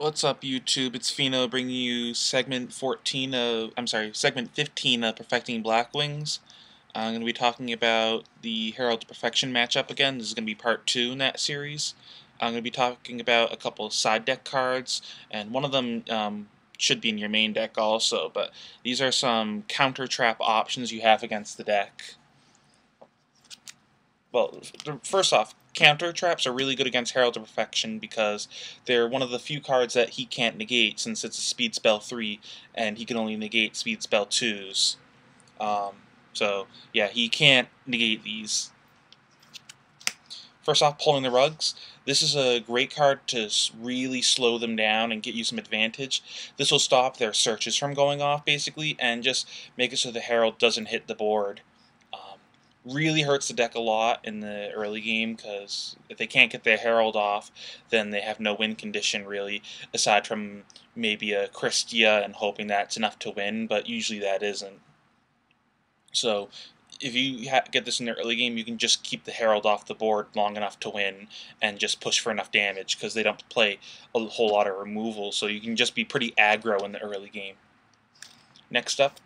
What's up, YouTube? It's Pheano bringing you segment 14 of, segment 15 of Perfecting Blackwings. I'm going to be talking about the Herald to Perfection matchup again. This is going to be part 2 in that series. I'm going to be talking about a couple of side deck cards, and one of them should be in your main deck also, but these are some counter trap options you have against the deck. Well, first off, counter traps are really good against Herald to Perfection because they're one of the few cards that he can't negate, since it's a speed spell 3 and he can only negate speed spell 2s. So yeah, he can't negate these. First off, pulling the rugs. This is a great card to really slow them down and get you some advantage. This will stop their searches from going off, basically, and just make it so the Herald doesn't hit the board. Really hurts the deck a lot in the early game, because if they can't get their Herald off, then they have no win condition, really, aside from maybe a Christia and hoping that's enough to win, but usually that isn't. So if you get this in the early game, you can just keep the Herald off the board long enough to win and just push for enough damage, because they don't play a whole lot of removal, so you can just be pretty aggro in the early game. Next up,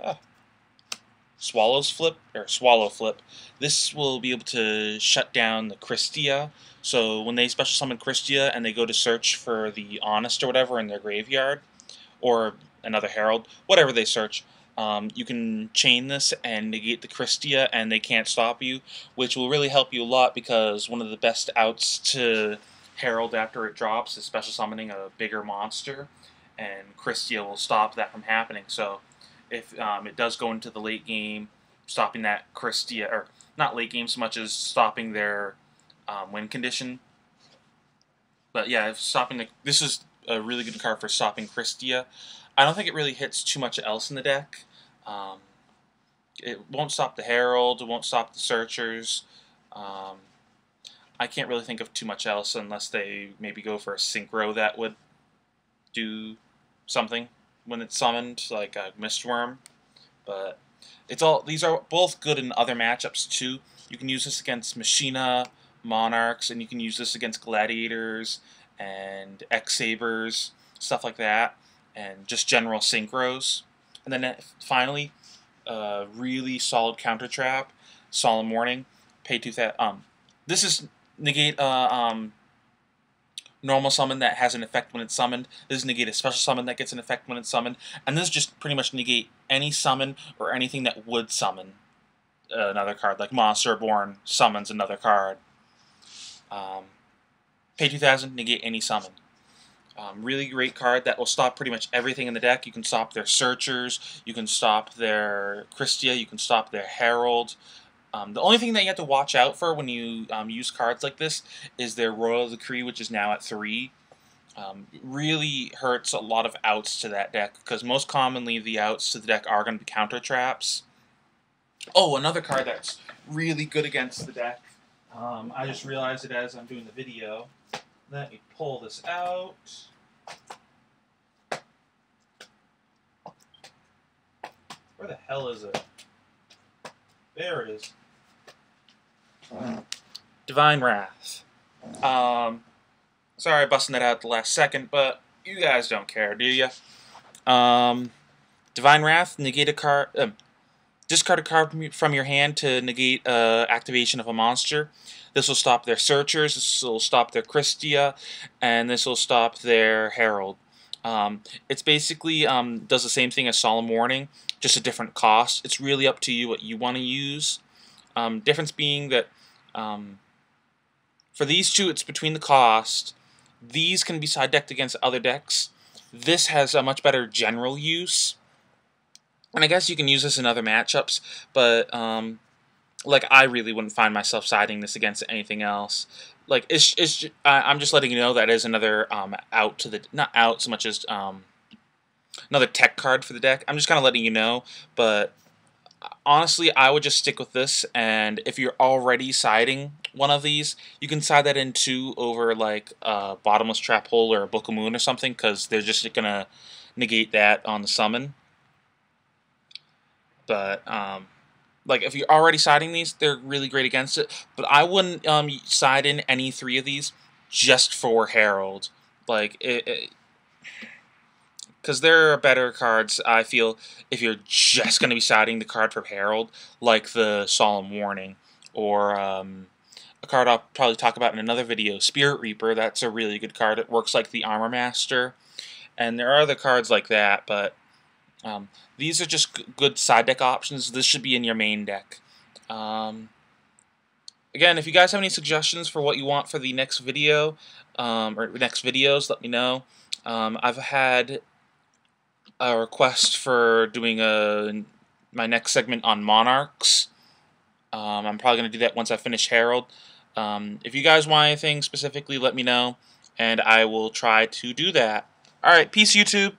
Swallow Flip. This will be able to shut down the Christia. So when they special summon Christia and they go to search for the Honest or whatever in their graveyard, or another Herald, whatever they search, you can chain this and negate the Christia and they can't stop you, which will really help you a lot, because one of the best outs to Herald after it drops is special summoning a bigger monster, and Christia will stop that from happening. So if it does go into the late game, stopping that Christia, or not late game so much as stopping their win condition. But yeah, this is a really good card for stopping Christia. I don't think it really hits too much else in the deck. It won't stop the Herald, it won't stop the Searchers. I can't really think of too much else unless they maybe go for a Synchro that would do something when it's summoned, like a Mistworm. But these are both good in other matchups too. You can use this against Machina, Monarchs, and you can use this against Gladiators and X-Sabers, stuff like that, and just general Synchros. And then finally, really solid counter trap, Solemn Warning. Pay 2,000. This is negate normal summon that has an effect when it's summoned. This is negate a special summon that gets an effect when it's summoned. And this is just pretty much negate any summon or anything that would summon another card, like Monster Born summons another card. Pay 2,000, negate any summon. Really great card that will stop pretty much everything in the deck. You can stop their Searchers, you can stop their Christia, you can stop their Herald. The only thing that you have to watch out for when you use cards like this is their Royal Decree, which is now at 3. Really hurts a lot of outs to that deck, because most commonly the outs to the deck are going to be counter traps. Oh, another card that's really good against the deck. I just realized it as I'm doing the video. Let me pull this out. Where the hell is it? There it is. Divine Wrath. Sorry busting that out at the last second, but you guys don't care, do you? Divine Wrath, negate a card, discard a card from your hand to negate activation of a monster. This will stop their Searchers, this will stop their Christia, and this will stop their Herald. It's basically does the same thing as Solemn Warning, just a different cost. It's really up to you what you want to use. Difference being that for these two, it's between the cost. These can be side decked against other decks. This has a much better general use. And I guess you can use this in other matchups, but like, I really wouldn't find myself siding this against anything else. Like, I'm just letting you know that is another out to the, not out so much as another tech card for the deck. I'm just kind of letting you know, but honestly, I would just stick with this, and if you're already siding one of these, you can side that in 2 over, like, a Bottomless Trap Hole or a Book of Moon or something, because they're just going to negate that on the summon. But, like, if you're already siding these, they're really great against it, but I wouldn't side in any 3 of these just for Herald. Like, Because there are better cards, I feel, if you're just going to be siding the card for Herald, like the Solemn Warning, or a card I'll probably talk about in another video, Spirit Reaper. That's a really good card. It works like the Armor Master, and there are other cards like that, but these are just good side deck options. This should be in your main deck. Again, if you guys have any suggestions for what you want for the next video, or next videos, let me know. I've had a request for doing my next segment on Monarchs. I'm probably going to do that once I finish Herald. If you guys want anything specifically, let me know, and I will try to do that. Alright, peace YouTube!